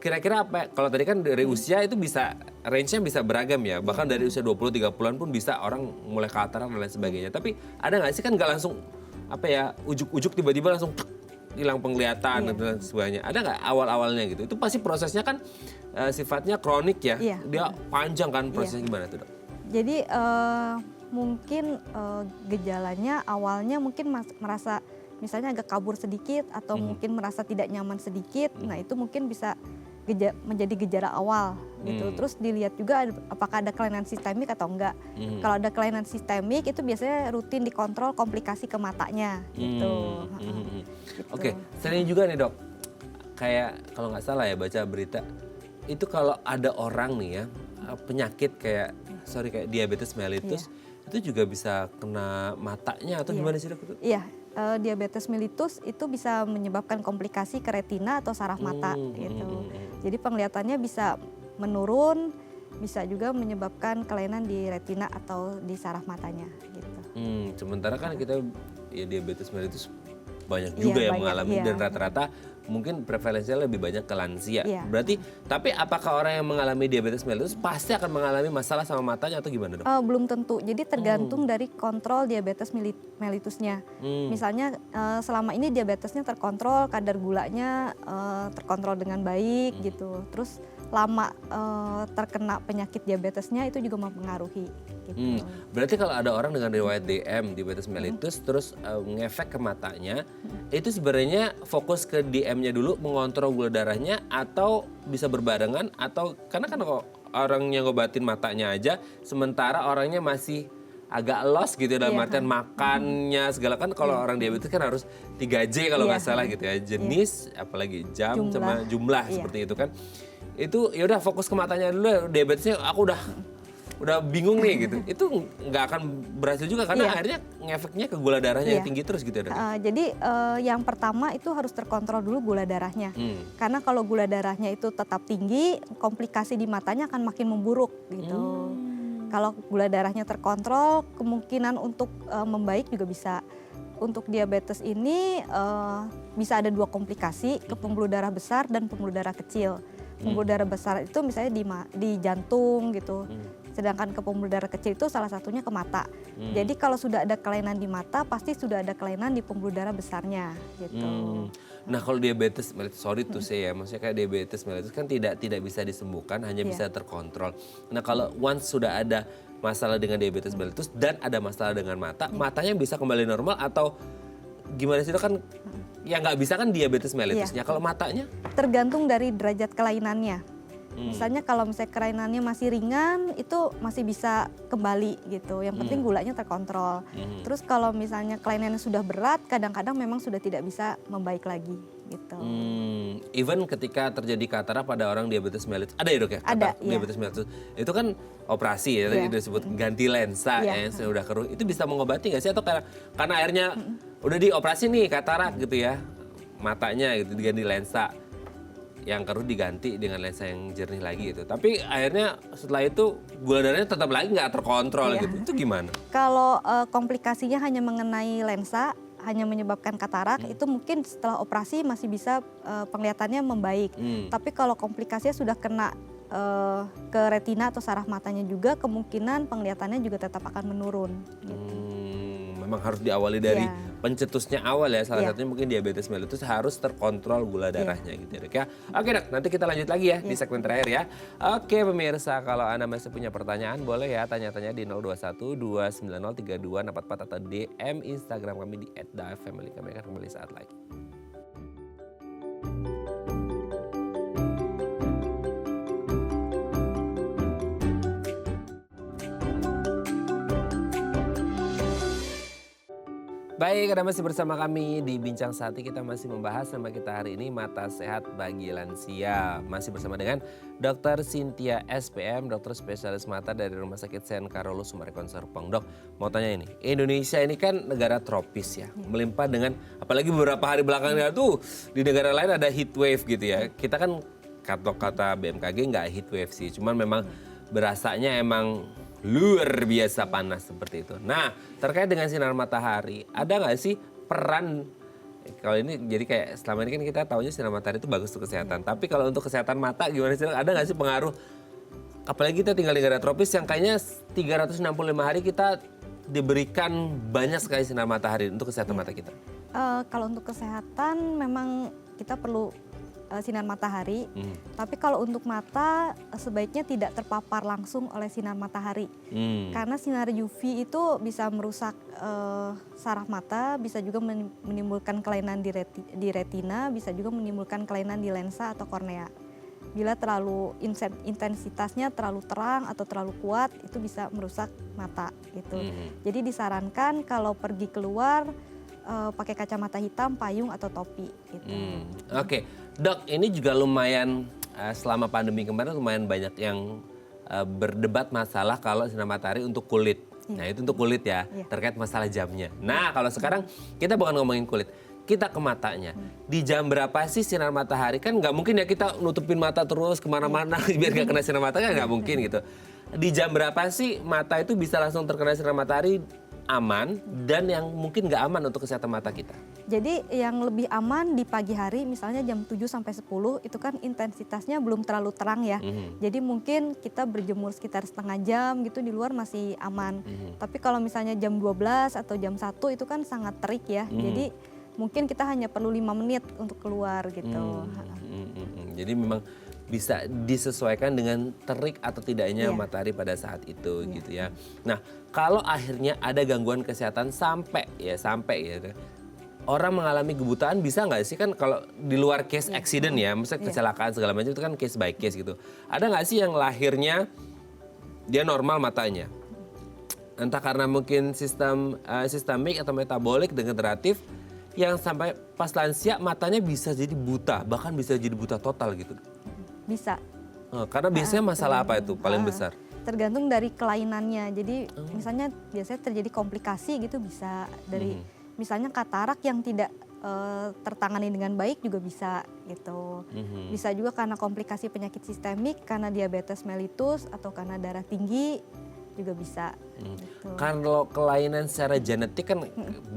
kira-kira apa? Kalau tadi kan dari usia itu bisa range-nya bisa beragam ya. Bahkan dari usia 20-30-an pun bisa orang mulai katarak dan lain sebagainya. Tapi ada nggak sih kan nggak langsung ujuk-ujuk tiba-tiba langsung hilang penglihatan dan sebagainya. Ada nggak awal-awalnya gitu? Itu pasti prosesnya kan sifatnya kronik ya. Dia panjang kan prosesnya gimana tuh dok? Jadi mungkin gejalanya awalnya mungkin merasa misalnya agak kabur sedikit atau mungkin merasa tidak nyaman sedikit. Nah itu mungkin bisa menjadi gejala awal gitu. Terus dilihat juga apakah ada kelainan sistemik atau enggak. Kalau ada kelainan sistemik itu biasanya rutin dikontrol komplikasi ke matanya gitu. Oke, sering juga nih dok, kayak kalau nggak salah ya baca berita, itu kalau ada orang nih ya penyakit kayak diabetes mellitus, itu juga bisa kena matanya atau gimana sih dok? Iya. Diabetes mellitus itu bisa menyebabkan komplikasi ke retina atau saraf mata gitu. Jadi penglihatannya bisa menurun, bisa juga menyebabkan kelainan di retina atau di saraf matanya gitu. Sementara kan kita ya diabetes mellitus banyak juga yang mengalami dan rata-rata mungkin prevalensinya lebih banyak ke lansia. Berarti tapi apakah orang yang mengalami diabetes mellitus pasti akan mengalami masalah sama matanya atau gimana dok? Belum tentu. Jadi tergantung dari kontrol diabetes mellitusnya. Misalnya selama ini diabetesnya terkontrol, kadar gulanya terkontrol dengan baik gitu. Terus lama terkena penyakit diabetesnya itu juga mempengaruhi. Gitu. Berarti kalau ada orang dengan riwayat DM, diabetes mellitus, terus ngefek ke matanya, itu sebenarnya fokus ke DM-nya dulu, mengontrol gula darahnya, atau bisa berbarengan, atau karena kan orang yang ngobatin matanya aja, sementara orangnya masih agak lost gitu dalam artian makannya segala kan kalau orang diabetes kan harus 3J kalau nggak salah gitu ya, jenis, apalagi jam sama jumlah seperti itu kan. Itu ya udah fokus ke matanya dulu, diabetesnya aku udah bingung nih gitu. Itu nggak akan berhasil juga karena akhirnya ngefeknya ke gula darahnya yang tinggi terus gitu ya. Jadi yang pertama itu harus terkontrol dulu gula darahnya. Karena kalau gula darahnya itu tetap tinggi, komplikasi di matanya akan makin memburuk gitu. Kalau gula darahnya terkontrol, kemungkinan untuk membaik juga bisa. untuk diabetes ini bisa ada 2 komplikasi, ke pembuluh darah besar dan pembuluh darah kecil. Pembuluh darah besar itu misalnya di jantung gitu. Sedangkan ke pembuluh darah kecil itu salah satunya ke mata. Jadi kalau sudah ada kelainan di mata, pasti sudah ada kelainan di pembuluh darah besarnya gitu. Nah kalau diabetes mellitus, sorry tuh saya ya, maksudnya kayak diabetes mellitus kan tidak bisa disembuhkan, hanya bisa terkontrol. Nah kalau once sudah ada masalah dengan diabetes mellitus dan ada masalah dengan mata, matanya bisa kembali normal atau gimana sih itu kan yang nggak bisa kan diabetes mellitusnya. Kalau matanya? Tergantung dari derajat kelainannya. Misalnya kalau misalnya kelainannya masih ringan, itu masih bisa kembali gitu. Yang penting gulanya terkontrol. Terus kalau misalnya kelainannya sudah berat, kadang-kadang memang sudah tidak bisa membaik lagi gitu. Even ketika terjadi katarak pada orang diabetes mellitus, ada ya dok ya? Ada, diabetes mellitus. Itu kan operasi ya, tadi disebut ganti lensa yang sudah keruh. Itu bisa mengobati nggak sih? Atau karena akhirnya udah dioperasi nih katarak gitu ya, matanya gitu diganti lensa. Yang keruh diganti dengan lensa yang jernih lagi gitu. Tapi akhirnya setelah itu gula darahnya tetap lagi nggak terkontrol gitu. Itu gimana? Kalau komplikasinya hanya mengenai lensa, hanya menyebabkan katarak, itu mungkin setelah operasi masih bisa penglihatannya membaik. Tapi kalau komplikasinya sudah kena ke retina atau saraf matanya juga, kemungkinan penglihatannya juga tetap akan menurun. Gitu. Memang harus diawali dari pencetusnya awal ya. Salah satunya mungkin diabetes mellitus harus terkontrol gula darahnya gitu ya dok ya. Oke dok, nanti kita lanjut lagi ya di segmen terakhir ya. Oke pemirsa, kalau Anda masih punya pertanyaan boleh ya tanya-tanya di 021 290 3244 atau DM Instagram kami di @dafamily. Kami akan kembali saat lagi. Baik, Anda masih bersama kami di Bincang Sakti. Kita masih membahas tema kita hari ini, mata sehat bagi lansia. Masih bersama dengan Dr. Cynthia SPM, dokter spesialis mata dari Rumah Sakit Sen Carolus Sumarekon Serpong. Dok, mau tanya ini, Indonesia ini kan negara tropis ya, melimpah dengan, apalagi beberapa hari belakangan tuh di negara lain ada heat wave gitu ya. Kita kan kata BMKG nggak heat wave sih, cuman memang berasanya emang luar biasa panas seperti itu. Nah, terkait dengan sinar matahari, ada nggak sih peran, kalau ini jadi kayak selama ini kan kita taunya sinar matahari itu bagus untuk kesehatan. Tapi kalau untuk kesehatan mata gimana sih? Ada nggak sih pengaruh? Apalagi kita tinggal di negara tropis yang kayaknya 365 hari kita diberikan banyak sekali sinar matahari untuk kesehatan mata kita. Kalau untuk kesehatan memang kita perlu sinar matahari, tapi kalau untuk mata sebaiknya tidak terpapar langsung oleh sinar matahari, karena sinar UV itu bisa merusak saraf mata, bisa juga menimbulkan kelainan di retina, bisa juga menimbulkan kelainan di lensa atau kornea. Bila terlalu intensitasnya terlalu terang atau terlalu kuat, itu bisa merusak mata gitu. Jadi disarankan kalau pergi keluar pakai kacamata hitam, payung atau topi gitu. Oke, dok, ini juga lumayan selama pandemi kemarin lumayan banyak yang berdebat masalah kalau sinar matahari untuk kulit. Nah itu untuk kulit ya, terkait masalah jamnya. Nah kalau sekarang kita bukan ngomongin kulit, kita ke matanya. Di jam berapa sih sinar matahari? Kan nggak mungkin ya kita nutupin mata terus kemana-mana biar nggak kena sinar matahari, kan nggak mungkin gitu. Di jam berapa sih mata itu bisa langsung terkena sinar matahari aman dan yang mungkin nggak aman untuk kesehatan mata kita? Jadi yang lebih aman di pagi hari, misalnya jam 7 sampai 10 itu kan intensitasnya belum terlalu terang ya. Jadi mungkin kita berjemur sekitar setengah jam gitu di luar masih aman. Tapi kalau misalnya jam 12 atau jam 1 itu kan sangat terik ya. Jadi mungkin kita hanya perlu 5 menit untuk keluar gitu. Jadi memang bisa disesuaikan dengan terik atau tidaknya matahari pada saat itu gitu ya. Nah, kalau akhirnya ada gangguan kesehatan sampai ya orang mengalami kebutaan, bisa nggak sih kan kalau di luar case accident ya, misalnya kecelakaan segala macam itu kan case by case gitu. Ada nggak sih yang lahirnya dia normal matanya, entah karena mungkin sistemik atau metabolik degeneratif, yang sampai pas lansia matanya bisa jadi buta, bahkan bisa jadi buta total gitu? Bisa. Karena biasanya masalah apa itu paling besar? Tergantung dari kelainannya. Jadi misalnya biasanya terjadi komplikasi gitu, bisa dari misalnya katarak yang tidak tertangani dengan baik juga bisa gitu. Bisa juga karena komplikasi penyakit sistemik, karena diabetes mellitus atau karena darah tinggi juga bisa. Gitu. Kalau kelainan secara genetik kan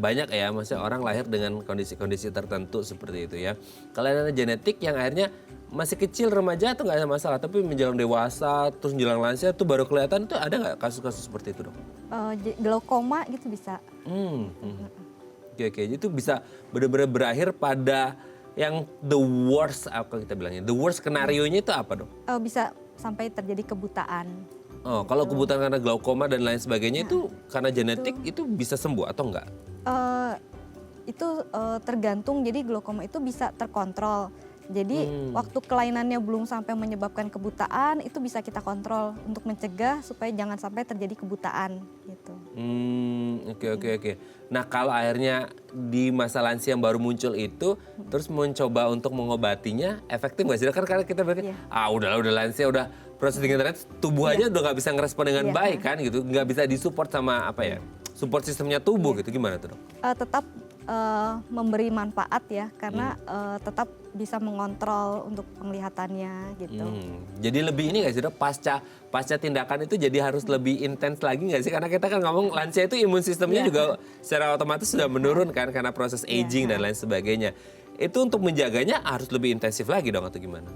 banyak ya, maksudnya orang lahir dengan kondisi-kondisi tertentu seperti itu ya. Kelainan genetik yang akhirnya masih kecil remaja tuh nggak ada masalah, tapi menjelang dewasa terus menjelang lansia tuh baru kelihatan tuh ada nggak kasus-kasus seperti itu dok? Glaukoma gitu bisa. Oke, itu bisa benar-benar berakhir pada yang the worst apa kita bilangnya, the worst skenario-nya itu apa dok? Bisa sampai terjadi kebutaan. Oh, kalau kebutaan karena glaukoma dan lain sebagainya itu karena genetik itu bisa sembuh atau enggak? Itu tergantung, jadi glaukoma itu bisa terkontrol. Jadi waktu kelainannya belum sampai menyebabkan kebutaan, itu bisa kita kontrol untuk mencegah supaya jangan sampai terjadi kebutaan gitu. Oke. Nah kalau akhirnya di masa lansia yang baru muncul itu, terus mencoba untuk mengobatinya, efektif nggak sih? Kan karena kita berpikir, udah lansia, udah proses degeneratif, tubuh aja udah nggak bisa ngerespon dengan baik kan gitu, nggak bisa disupport sama apa ya, support sistemnya tubuh gitu, gimana tuh dok? Tetap memberi manfaat ya, karena tetap bisa mengontrol untuk penglihatannya gitu. Jadi lebih ini nggak sih dok, pasca tindakan itu jadi harus lebih intens lagi nggak sih? Karena kita kan ngomong lansia itu imun sistemnya juga secara otomatis sudah menurun kan karena proses aging dan lain sebagainya. Itu untuk menjaganya harus lebih intensif lagi dong atau gimana?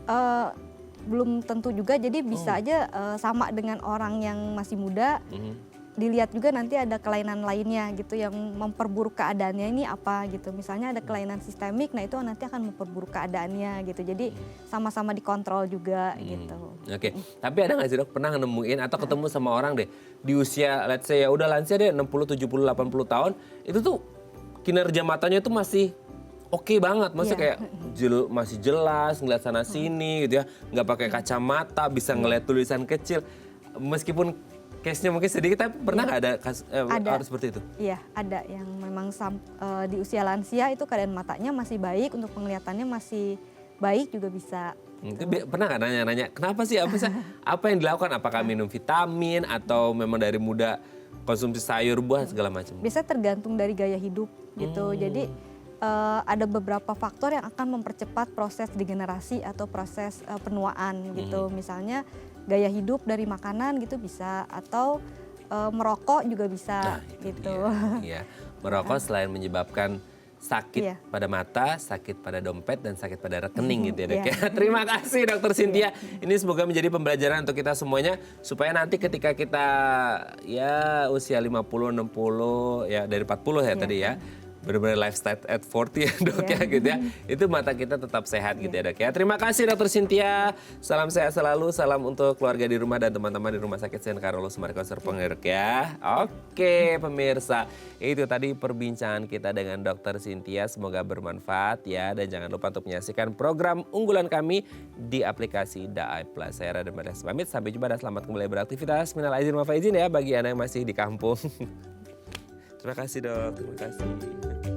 Belum tentu juga, jadi bisa aja sama dengan orang yang masih muda. Dilihat juga nanti ada kelainan lainnya gitu yang memperburuk keadaannya ini apa gitu. Misalnya ada kelainan sistemik, nah itu nanti akan memperburuk keadaannya gitu. Jadi sama-sama dikontrol juga gitu. Oke, tapi ada nggak sih dok pernah nemuin atau ketemu sama orang deh di usia let's say ya udah lansia deh 60, 70, 80 tahun itu tuh kinerja matanya itu masih oke banget, maksudnya kayak masih jelas ngeliat sana sini gitu ya, nggak pakai kacamata, bisa ngeliat tulisan kecil meskipun case-nya mungkin sedikit, tapi pernah nggak ada harus seperti itu? Iya, ada yang memang di usia lansia itu keadaan matanya masih baik, untuk penglihatannya masih baik juga bisa. Gitu. Pernah nggak nanya-nanya, kenapa sih, apa yang dilakukan? Apakah minum vitamin atau memang dari muda konsumsi sayur, buah, segala macam? Biasanya tergantung dari gaya hidup gitu, jadi ada beberapa faktor yang akan mempercepat proses degenerasi atau proses penuaan gitu. Misalnya gaya hidup dari makanan gitu bisa, atau merokok juga bisa gitu. Iya, merokok selain menyebabkan sakit pada mata, sakit pada dompet, dan sakit pada rekening gitu ya dok ya. Terima kasih Dokter Cynthia. Ini semoga menjadi pembelajaran untuk kita semuanya supaya nanti ketika kita ya usia 50, 60 ya dari 40 ya tadi ya. Benar-benar lifestyle at 40 ya dok ya gitu ya. Itu mata kita tetap sehat gitu ya dok ya. Terima kasih Dokter Cynthia. Salam sehat selalu, salam untuk keluarga di rumah dan teman-teman di Rumah Sakit Sen Carolus Marcos Serpong ya dok ya. Oke pemirsa, itu tadi perbincangan kita dengan Dokter Cynthia. Semoga bermanfaat ya. Dan jangan lupa untuk menyaksikan program unggulan kami di aplikasi Daai Plus. Saya Raden Badas pamit, sampai jumpa dan selamat kembali beraktivitas. Minal aizin wal faizin ya bagi Anda yang masih di kampung. Terima kasih dok, terima kasih.